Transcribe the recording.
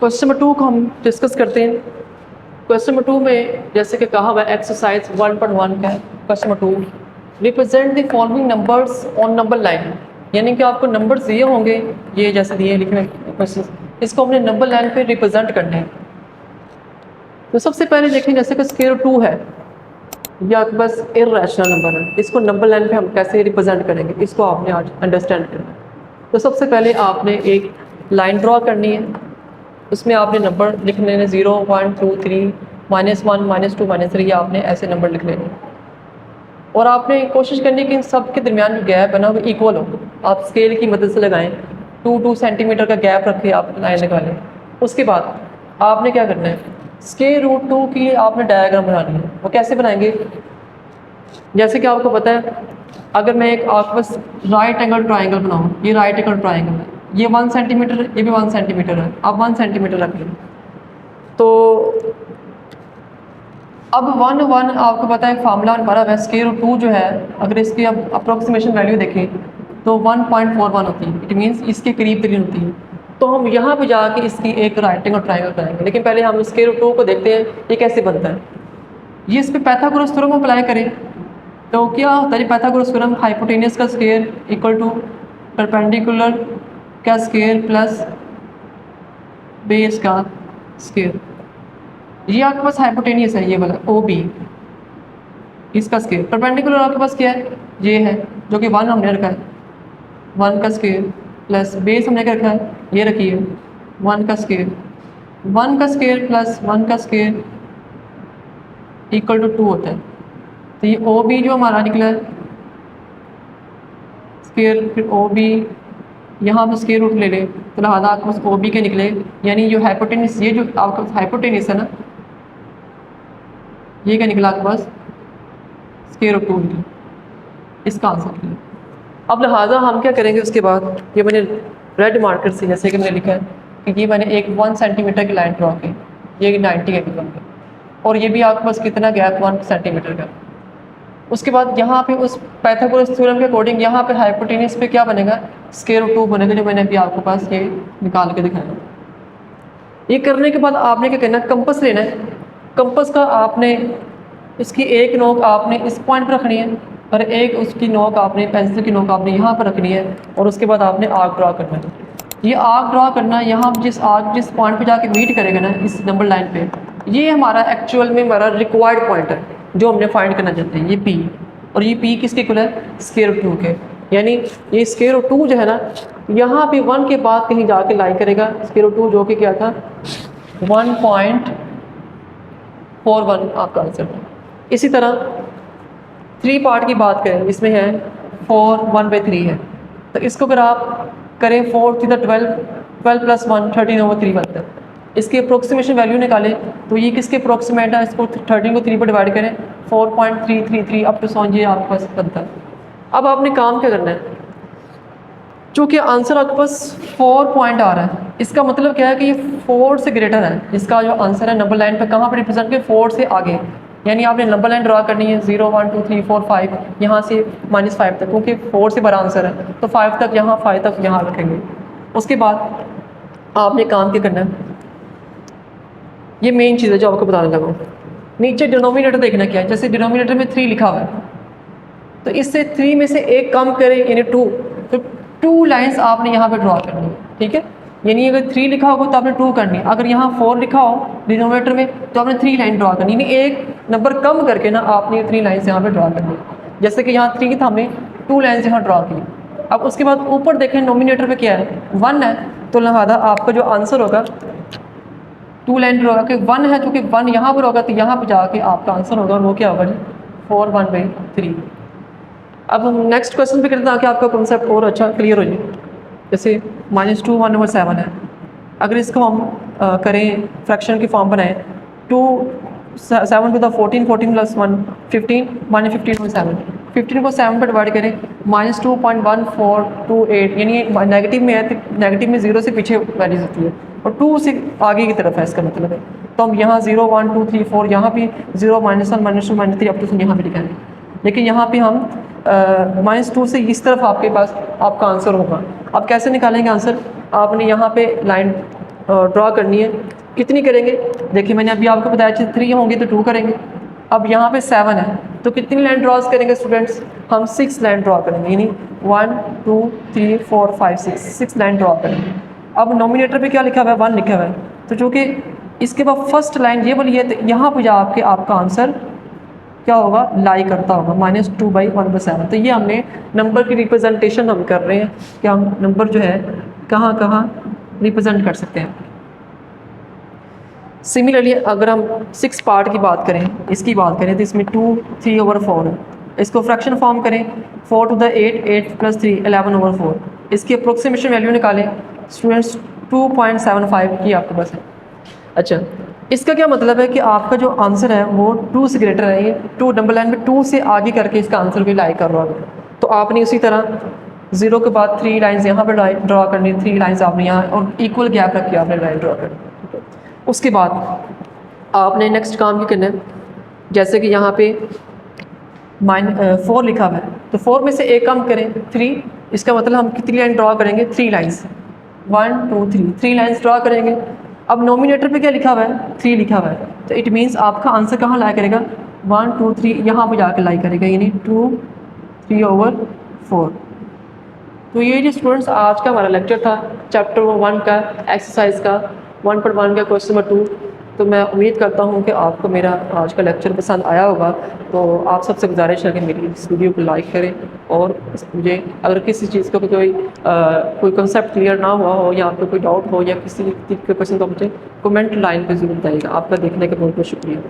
Question number 2 को हम discuss करते हैं। क्वेश्चन नंबर 2 में जैसे कि कहा हुआ है एक्सरसाइज 1.1 का है। Question number 2 represent the following numbers on number line, यानी कि आपको नंबर्स दिए होंगे, ये जैसे दिए लिखने क्वेश्चन, इसको हमने नंबर लाइन पे रिप्रेजेंट करना है। तो सबसे पहले देखें जैसे कि स्केयर 2 है, ये आपके पास इर्रेशनल नंबर है, इसको नंबर लाइन पे हम कैसे रिप्रेजेंट करेंगे, इसको आपने आज अंडरस्टैंड करना है। तो सबसे पहले आपने एक लाइन ड्रॉ करनी है, उसमें आपने नंबर लिख लेने 0 1 2 3 -1 -2 -3, आपने ऐसे नंबर लिख लेने और आपने कोशिश करनी कि इन सब के दरमियान जो गैप है ना वो इक्वल हो। आप स्केल की मदद से लगाएं, 2 सेंटीमीटर का गैप रखें, आप लाइन लगा लें। उसके बाद आपने क्या करना है, स्केयर रूट 2 की आपने डायग्राम बनानी है। वो कैसे बनाएंगे, जैसे कि आपको पता है, अगर मैं एक आपके पास राइट एंगल ट्राइंगल बनाऊँ, ये राइट एंगल ट्राइंगल है, ये 1 सेंटीमीटर, ये भी 1 सेंटीमीटर है, अब 1 सेंटीमीटर रख लें। तो अब 1 1 आपको पता है फार्मूला हमारा है, स्केयर रूट 2 जो है, अगर इसकी अब अप्रोक्सीमेशन वैल्यू देखें तो 1.41 होती है, इट मीन्स इसके करीब तरीन होती है। तो हम यहाँ पे जाके इसकी एक राइट एंगल ट्राइंगल बनाएंगे, लेकिन पहले हम स्केयर रूट 2 को देखते हैं ये कैसे बनता है। ये इस पर पाइथागोरस थ्योरम अप्लाई करें तो क्या होता है, पाइथागोरस थ्योरम हाइपोटेनियस का स्केयर इक्वल टू परपेंडिकुलर का स्केयर प्लस बेस का स्केयर। ये आपके पास हाइपोटेनियस है, ये वाला ओ बी, इसका स्केयर। परपेंडिकुलर आपके पास क्या है, ये है जो कि 1 हमने रखा है, 1 का स्केयर प्लस बेस हमने क्या रखा है, ये रखी है 1 का स्केयर, 1 का स्केयर प्लस 1 का स्केयर इक्वल टू 2 होता है। तो ये ओ बी जो हमारा निकला है स्केयर, फिर ओ बी यहाँ पर स्केयर रूट ले लें तो लिहाजा आपके पास ओ बी के निकले, यानी जो हाइपोटेनियस, ये जो आपके पास हाइपोटेनियस है ना, ये क्या निकला आपके पास स्केयर रूट 2 निकला, इसका आंसर निकला। अब लिहाजा हम क्या करेंगे, उसके बाद ये मैंने रेड मार्कर से जैसे कि मैंने लिखा है कि ये मैंने एक 1 सेंटीमीटर की लाइन ड्रॉ की, ये 90 एंगल बन गया, और ये भी आपके पास कितना गैप 1 सेंटीमीटर का। उसके बाद यहाँ पे उस पाइथागोरस थ्योरम के अकॉर्डिंग यहाँ पे हाइपोटेनियस पे क्या बनेगा, स्केयर रूट 2 बनेगा, जो मैंने अभी आपके पास ये निकाल के दिखाया। ये करने के बाद आपने क्या करना है, कंपस लेना है। कंपस का आपने इसकी एक नोक आपने इस पॉइंट पर रखनी है और एक उसकी नोक आपने, पेंसिल की नोक आपने यहाँ पर रखनी है, और उसके बाद आपने आर्क ड्रा करना है। ये आर्क ड्रा करना, यहाँ जिस पॉइंट पे जाके मीट करेगा ना इस नंबर लाइन पे, ये हमारा एक्चुअल में हमारा रिक्वायर्ड पॉइंट है जो हमने फाइंड करना चाहते हैं, ये पी। और ये पी किसके इक्वल है, स्केयर रूट 2 के, यानी ये स्केयर रूट 2 जो है ना, यहाँ पे 1 के बाद कहीं जाके लाई करेगा स्केयर रूट 2, जो कि क्या था 1.41 आपका आंसर था। इसी तरह 3 पार्ट की बात करें, इसमें है 4 1/3 है, तो इसको अगर आप करें 4 3 12 12 + 1 13/3 बनता है। इसकी अप्रोक्सीमेशन वैल्यू निकालें तो ये किसके अप्रोक्सीमेट है, इसको 13 को 3 पर डिवाइड करें 4.333 अप टू 100, ये आपके पास बनता है। अब आपने काम क्या करना है, चूँकि आंसर आपके पास 4 पॉइंट आ रहा है, इसका मतलब क्या है कि ये 4 से ग्रेटर है। इसका जो आंसर है नंबर लाइन पर कहाँ पर रिप्रेजेंट किया, 4 से आगे, यानी आपने नंबर लाइन ड्रा करनी है 0 1 2 3 4 5, यहाँ से -5 तक, क्योंकि 4 से बड़ा आंसर है तो 5 तक यहाँ, 5 तक यहाँ रखेंगे। उसके बाद आपने काम क्या करना है, ये मेन चीज़ है जो आपको बताने लगा। नीचे डिनोमिनेटर देखना क्या है, जैसे डिनोमिनेटर में 3 लिखा हुआ है, तो इससे 3 में से एक कम करें यानी 2, तो 2 लाइन्स आपने यहाँ पे ड्रॉ करनी है, ठीक है। यानी अगर 3 लिखा होगा तो आपने 2 करनी है, अगर यहाँ 4 लिखा हो डिनोमिनेटर में तो आपने 3 लाइन ड्रॉ करनी, यानी एक नंबर कम करके ना आपने 3 लाइन्स यहाँ पे ड्रॉ करनी है। जैसे कि यहाँ 3 था, हमने 2 लाइन्स यहाँ ड्रॉ की। अब उसके बाद ऊपर देखें नोमिनेटर पे क्या है, 1 है, तो लिहाजा आपका जो आंसर होगा 2 लाइन ड्रॉ करके 1 है, चूँकि 1 यहाँ पर होगा तो यहाँ पर जाके आपका आंसर होगा वो क्या होगा जी 4 1/3। अब हम नेक्स्ट क्वेश्चन पे करते हैं ताकि आपका कॉन्सेप्ट और अच्छा क्लियर हो जाए। जैसे -2 1/7 है, अगर इसको हम करें फ्रैक्शन की फॉर्म बनाएं, 2 7 टू द 14 14 + 1 15 -15/7, 15 को 7 पर डिवाइड करें -2.1428, यानी नेगेटिव में है तो नेगेटिव में 0 से पीछे वैल्यूज होती है और 2 से आगे की तरफ है, इसका मतलब है। तो हम यहाँ 0 1 2 3 4 यहाँ भी 0 -1 -2 -3 अप टू यहाँ पे लिखेंगे, लेकिन यहाँ पे हम -2 से इस तरफ आपके पास आपका आंसर होगा। अब कैसे निकालेंगे आंसर, आपने यहाँ पे लाइन ड्रॉ करनी है। कितनी करेंगे? देखिए मैंने अभी आपको बताया कि 3 होंगे तो 2 करेंगे। अब यहाँ पे 7 है तो कितनी लाइन ड्रॉज करेंगे स्टूडेंट्स? हम 6 लाइन ड्रॉ करेंगे, यानी 1 2 3 4 5 6 लाइन ड्रॉ करेंगे। अब नोमिनेटर पे क्या लिखा हुआ है? 1 लिखा हुआ है, तो चूँकि इसके बाद फर्स्ट लाइन ये वाली है तो यहाँ पर जाके आपका आंसर क्या होगा? लाई करता होगा, -2/1/7। तो ये हमने नंबर की रिप्रेजेंटेशन हम कर रहे हैं कि हम नंबर जो है कहाँ कहाँ रिप्रेजेंट कर सकते हैं। सिमिलरली अगर हम 6 पार्ट की बात करें, इसकी बात करें तो इसमें 2 3/4 है। इसको फ्रैक्शन फॉर्म करें, 4 to the 8 8 + 3 11/4। इसकी अप्रोक्सीमेशन वैल्यू निकालें स्टूडेंट्स, 2.75 की आपके पास है। अच्छा, इसका क्या मतलब है कि आपका जो आंसर है वो 2 से ग्रेटर है, ये 2 डबल लाइन में 2 से आगे करके इसका आंसर भी लाई कर रहा है। तो आपने उसी तरह 0 के बाद 3 लाइन्स यहाँ पर ड्रॉ करनी, 3 लाइन्स आपने यहाँ और इक्वल गैप रख के आपने लाइन ड्रॉ करनी। उसके बाद आपने नेक्स्ट काम क्या करना है, जैसे कि यहाँ पे 4 लिखा हुआ है तो 4 में से एक कम करें 3, इसका मतलब हम कितनी लाइन ड्रॉ करेंगे? 3 लाइन्स, 1 2 3 लाइन्स ड्रॉ करेंगे। अब नोमिनेटर पे क्या लिखा हुआ है? 3 लिखा हुआ है, तो इट मीन्स आपका आंसर कहाँ लाई करेगा? 1 2 3 यहाँ पर जाकर लाई करेगा, यानी 2 3/4। तो ये जो स्टूडेंट्स आज का हमारा लेक्चर था चैप्टर 1 का एक्सरसाइज का 1.1 का क्वेश्चन नंबर 2। तो मैं उम्मीद करता हूँ कि आपको मेरा आज का लेक्चर पसंद आया होगा। तो आप सबसे गुजारिश है कि मेरी इस वीडियो को लाइक करें और मुझे अगर किसी चीज़ का कोई कंसेप्ट क्लियर ना हुआ हो या आपको कोई डाउट हो या किसी चीज़ के क्वेश्चन तो मुझे कमेंट लाइन पे ज़रूर बताइएगा। आपका देखने का बहुत बहुत शुक्रिया।